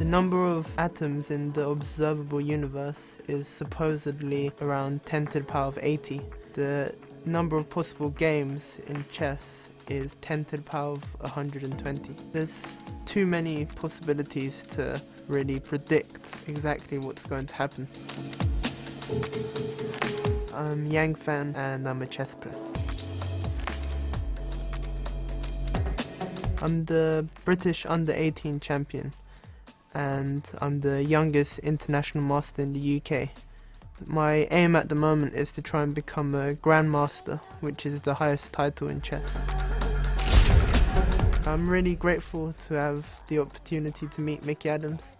number of atoms in the observable universe is supposedly around 10 to the power of 80. The number of possible games in chess is 10 to the power of 120. There's too many possibilities to really predict exactly what's going to happen. I'm Yangfan and I'm a chess player. I'm the British under-18 champion and I'm the youngest international master in the UK. My aim at the moment is to try and become a Grandmaster, which is the highest title in chess. I'm really grateful to have the opportunity to meet Mickey Adams.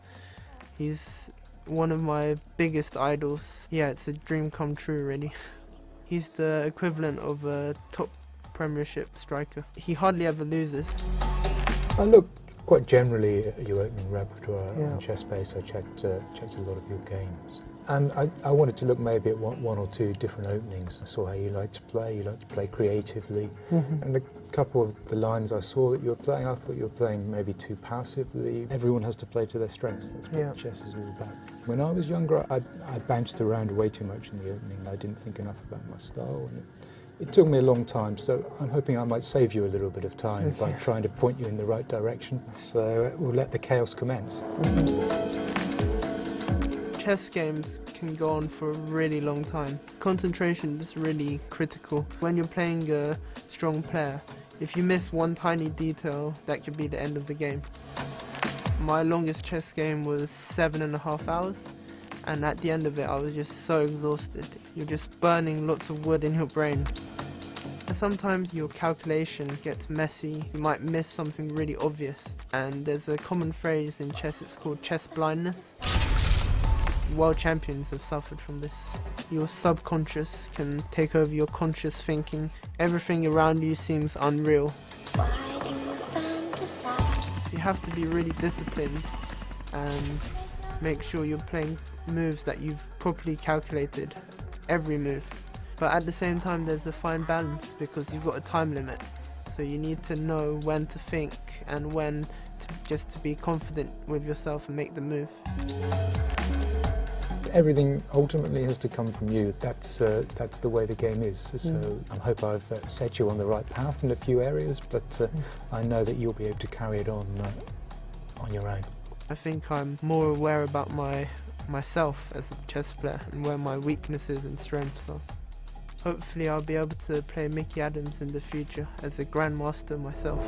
He's one of my biggest idols. Yeah, it's a dream come true really. He's the equivalent of a top Premiership striker. He hardly ever loses. I looked quite generally at your opening repertoire on ChessBase. I checked a lot of your games. And I wanted to look maybe at one or two different openings. I saw how you like to play creatively. And a couple of the lines I saw that you were playing, I thought you were playing maybe too passively. Everyone has to play to their strengths. That's what chess is all about. When I was younger, I bounced around way too much in the opening. I didn't think enough about my style. And it took me a long time, so I'm hoping I might save you a little bit of time by trying to point you in the right direction. So we'll let the chaos commence. Chess games can go on for a really long time. Concentration is really critical. When you're playing a strong player, if you miss one tiny detail, that could be the end of the game. My longest chess game was 7.5 hours. And at the end of it, I was just so exhausted. You're just burning lots of wood in your brain. Sometimes your calculation gets messy. You might miss something really obvious. And there's a common phrase in chess, it's called chess blindness. World champions have suffered from this. Your subconscious can take over your conscious thinking. Everything around you seems unreal. Why do you fantasize? You have to be really disciplined and make sure you're playing moves that you've properly calculated, every move. But at the same time there's a fine balance because you've got a time limit. So you need to know when to think and when to be confident with yourself and make the move. Everything ultimately has to come from you. That's the way the game is. So I hope I've set you on the right path in a few areas, but I know that you'll be able to carry it on your own. I think I'm more aware about myself as a chess player and where my weaknesses and strengths are. Hopefully I'll be able to play Mickey Adams in the future as a Grandmaster myself.